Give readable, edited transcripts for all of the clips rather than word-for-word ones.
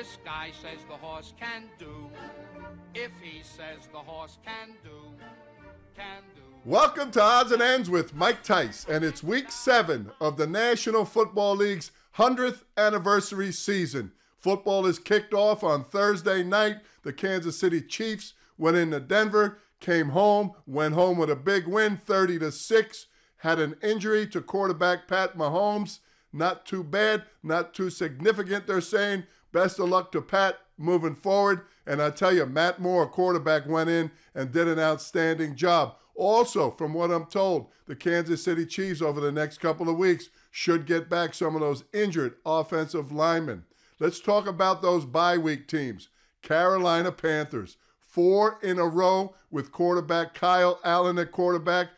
This guy says the horse can do. If he says the horse can do, can do. Welcome to Odds and Ends with Mike Tice, and it's week 7 of the National Football League's 100th anniversary season. Football is kicked off on Thursday night. The Kansas City Chiefs went into Denver, came home, went home with a big win, 30-6. Had an injury to quarterback Pat Mahomes. Not too bad, not too significant, they're saying. Best of luck to Pat moving forward. And I tell you, Matt Moore, quarterback, went in and did an outstanding job. Also, from what I'm told, the Kansas City Chiefs over the next couple of weeks should get back some of those injured offensive linemen. Let's talk about those bye week teams. Carolina Panthers, 4 in a row with quarterback Kyle Allen at quarterback.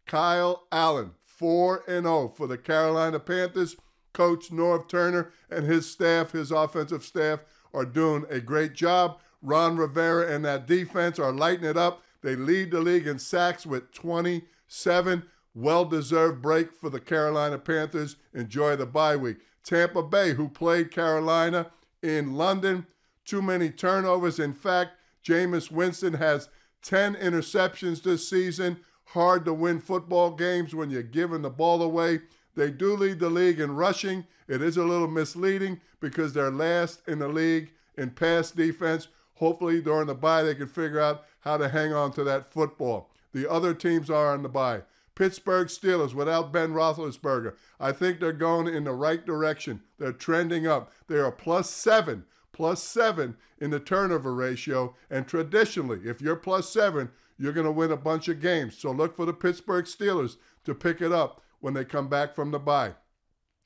Kyle Allen, 4-0 for the Carolina Panthers. Coach Norv Turner and his staff, his offensive staff, are doing a great job. Ron Rivera and that defense are lighting it up. They lead the league in sacks with 27. Well-deserved break for the Carolina Panthers. Enjoy the bye week. Tampa Bay, who played Carolina in London, too many turnovers. In fact, Jameis Winston has 10 interceptions this season. Hard to win football games when you're giving the ball away. They do lead the league in rushing. It is a little misleading because they're last in the league in pass defense. Hopefully during the bye they can figure out how to hang on to that football. The other teams are on the bye. Pittsburgh Steelers without Ben Roethlisberger. I think they're going in the right direction. They're trending up. They are +7 in the turnover ratio. And traditionally, if you're +7, you're going to win a bunch of games. So look for the Pittsburgh Steelers to pick it up when they come back from the bye.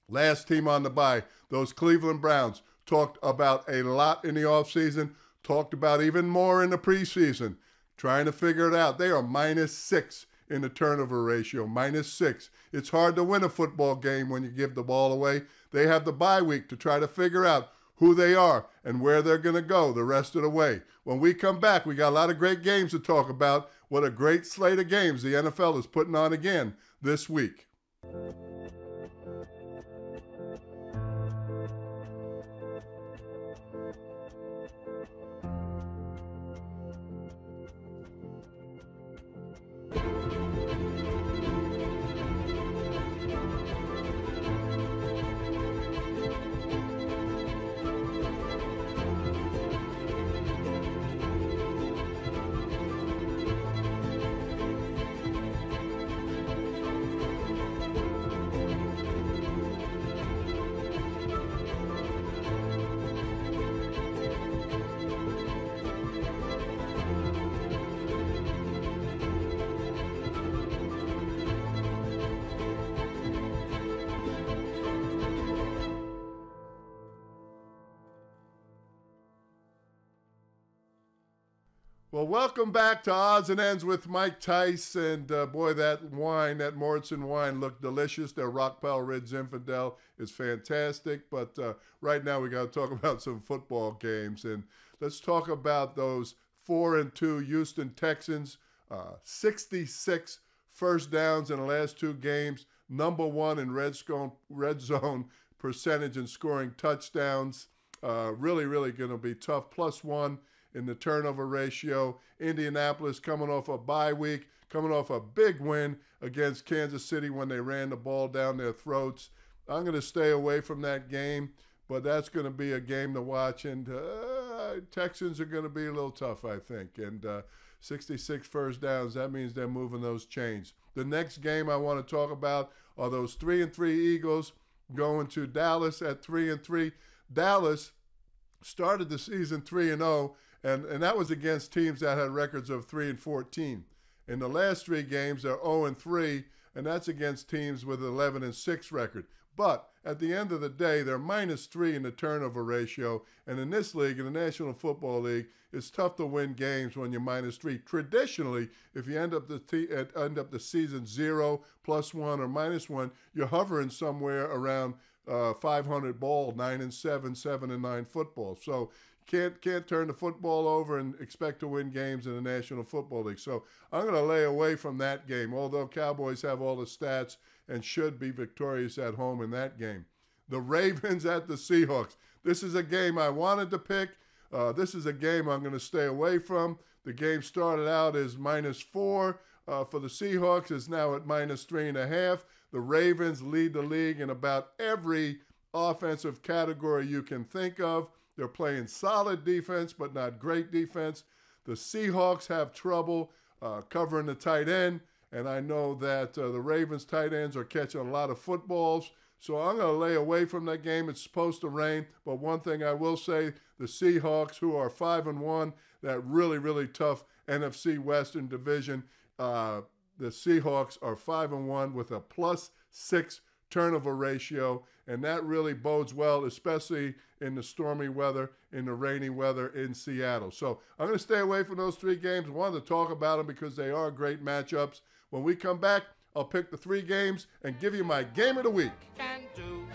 Last team on the bye, those Cleveland Browns, talked about a lot in the offseason, talked about even more in the preseason, trying to figure it out. They are -6 in the turnover ratio, -6. It's hard to win a football game when you give the ball away. They have the bye week to try to figure out who they are and where they're going to go the rest of the way. When we come back, we got a lot of great games to talk about. What a great slate of games the NFL is putting on again this week. Well, welcome back to Odds and Ends with Mike Tice. And boy, that wine, that Moritzen wine looked delicious. Their Rockpile Red Zinfandel is fantastic. But right now we got to talk about some football games. And let's talk about those 4-2 Houston Texans. 66 first downs in the last 2 games. #1 in red zone percentage and scoring touchdowns. Really going to be tough. +1 in the turnover ratio. Indianapolis coming off a bye week, coming off a big win against Kansas City when they ran the ball down their throats. I'm going to stay away from that game, but that's going to be a game to watch. And Texans are going to be a little tough, I think. And 66 first downs, that means they're moving those chains. The next game I want to talk about are those 3-3 Eagles going to Dallas at 3-3. Dallas started the season 3-0. And that was against teams that had records of 3-14. In the last 3 games, they're 0-3, and that's against teams with 11-6 record. But at the end of the day, they're -3 in the turnover ratio. And in this league, in the National Football League, it's tough to win games when you're -3. Traditionally, if you end up the season 0, +1, or -1, you're hovering somewhere around 500 ball, 9-7, 7-9 football. So can't turn the football over and expect to win games in the National Football League. So I'm going to lay away from that game, although Cowboys have all the stats and should be victorious at home in that game. The Ravens at the Seahawks. This is a game I wanted to pick. This is a game I'm going to stay away from. The game started out as -4 for the Seahawks. It's now at -3.5. The Ravens lead the league in about every offensive category you can think of. They're playing solid defense, but not great defense. The Seahawks have trouble covering the tight end, and I know that the Ravens tight ends are catching a lot of footballs. So I'm going to lay away from that game. It's supposed to rain, but one thing I will say, the Seahawks, who are 5-1, that really, really tough NFC Western division, the Seahawks are 5-1 with a +6 turnover ratio, and that really bodes well, especially in the stormy weather, in the rainy weather in Seattle. So I'm going to stay away from those 3 games. I wanted to talk about them because they are great matchups. When we come back, I'll pick the 3 games and give you my game of the week. Can do.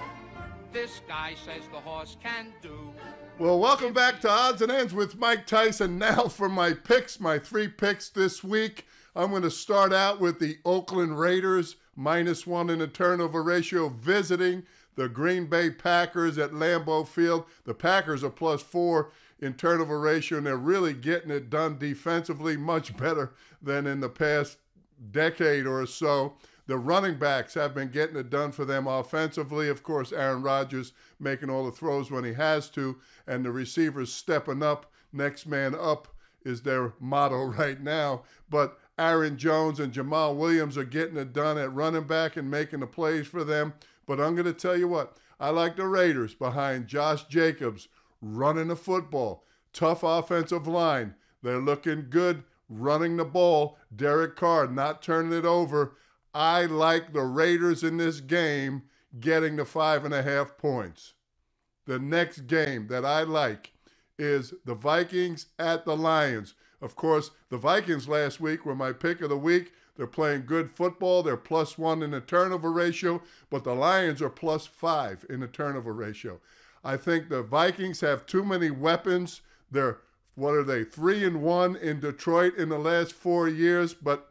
This guy says the horse can do. Well, welcome back to Odds and Ends with Mike Tice. And now for my picks, my 3 picks this week. I'm going to start out with the Oakland Raiders, -1 in the turnover ratio, visiting the Green Bay Packers at Lambeau Field. The Packers are +4 in turnover ratio, and they're really getting it done defensively, much better than in the past decade or so. The running backs have been getting it done for them offensively. Of course, Aaron Rodgers making all the throws when he has to, and the receivers stepping up. Next man up is their motto right now. But Aaron Jones and Jamal Williams are getting it done at running back and making the plays for them. But I'm going to tell you what, I like the Raiders behind Josh Jacobs running the football. Tough offensive line. They're looking good running the ball. Derek Carr not turning it over. I like the Raiders in this game getting the 5.5 points. The next game that I like is the Vikings at the Lions. Of course, the Vikings last week were my pick of the week. They're playing good football. They're +1 in the turnover ratio, but the Lions are +5 in the turnover ratio. I think the Vikings have too many weapons. They're 3-1 in Detroit in the last 4 years, but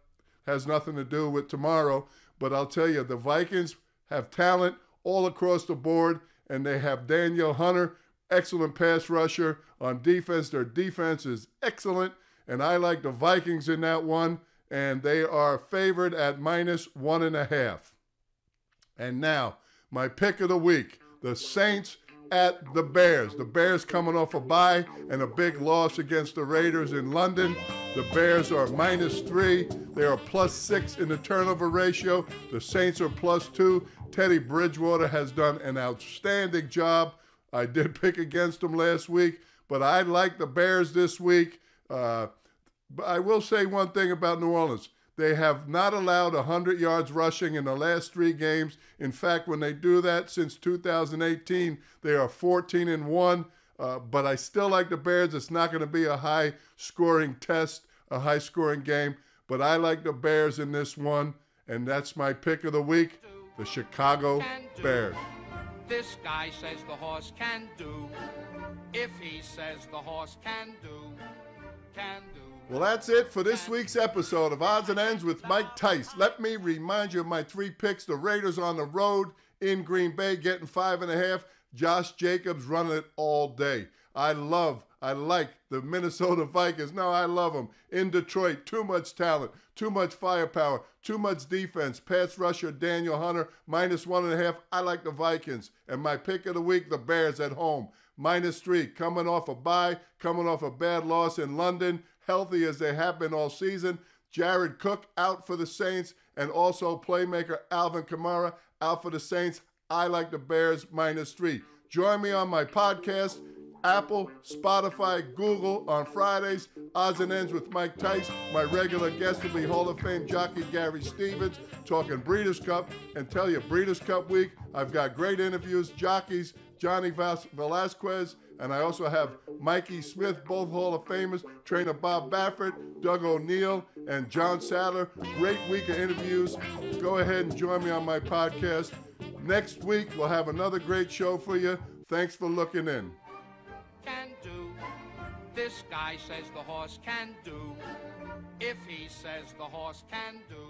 has nothing to do with tomorrow. But I'll tell you, the Vikings have talent all across the board, and they have Daniel Hunter, excellent pass rusher. On defense, their defense is excellent, and I like the Vikings in that one, and they are favored at -1.5. And now, my pick of the week, the Saints at the Bears. The Bears coming off a bye and a big loss against the Raiders in London. The Bears are -3. They are +6 in the turnover ratio. The Saints are +2. Teddy Bridgewater has done an outstanding job. I did pick against him last week, but I like the Bears this week. But I will say one thing about New Orleans. They have not allowed 100 yards rushing in the last 3 games. In fact, when they do that since 2018, they are 14-1. But I still like the Bears. It's not going to be a high-scoring test, a high-scoring game. But I like the Bears in this one, and that's my pick of the week, the Chicago Bears. This guy says the horse can do. If he says the horse can do, can do. Well, that's it for this week's episode of Odds and Ends with Mike Tice. Let me remind you of my 3 picks. The Raiders on the road in Green Bay getting 5.5. Josh Jacobs running it all day. I like the Minnesota Vikings. No, I love them. In Detroit, too much talent, too much firepower, too much defense. Pass rusher Daniel Hunter, -1.5. I like the Vikings. And my pick of the week, the Bears at home, -3. Coming off a bye, coming off a bad loss in London, healthy as they have been all season. Jared Cook out for the Saints, and also playmaker Alvin Kamara out for the Saints. I like the Bears -3. Join me on my podcast, Apple, Spotify, Google on Fridays. Odds and Ends with Mike Tice. My regular guest will be Hall of Fame jockey Gary Stevens, talking Breeders' Cup. And tell you, Breeders' Cup week, I've got great interviews, jockeys, Johnny Velasquez, and I also have Mikey Smith, both Hall of Famers, trainer Bob Baffert, Doug O'Neill, and John Sadler. Great week of interviews. Go ahead and join me on my podcast. Next week, we'll have another great show for you. Thanks for looking in. Can do. This guy says the horse can do. If he says the horse can do.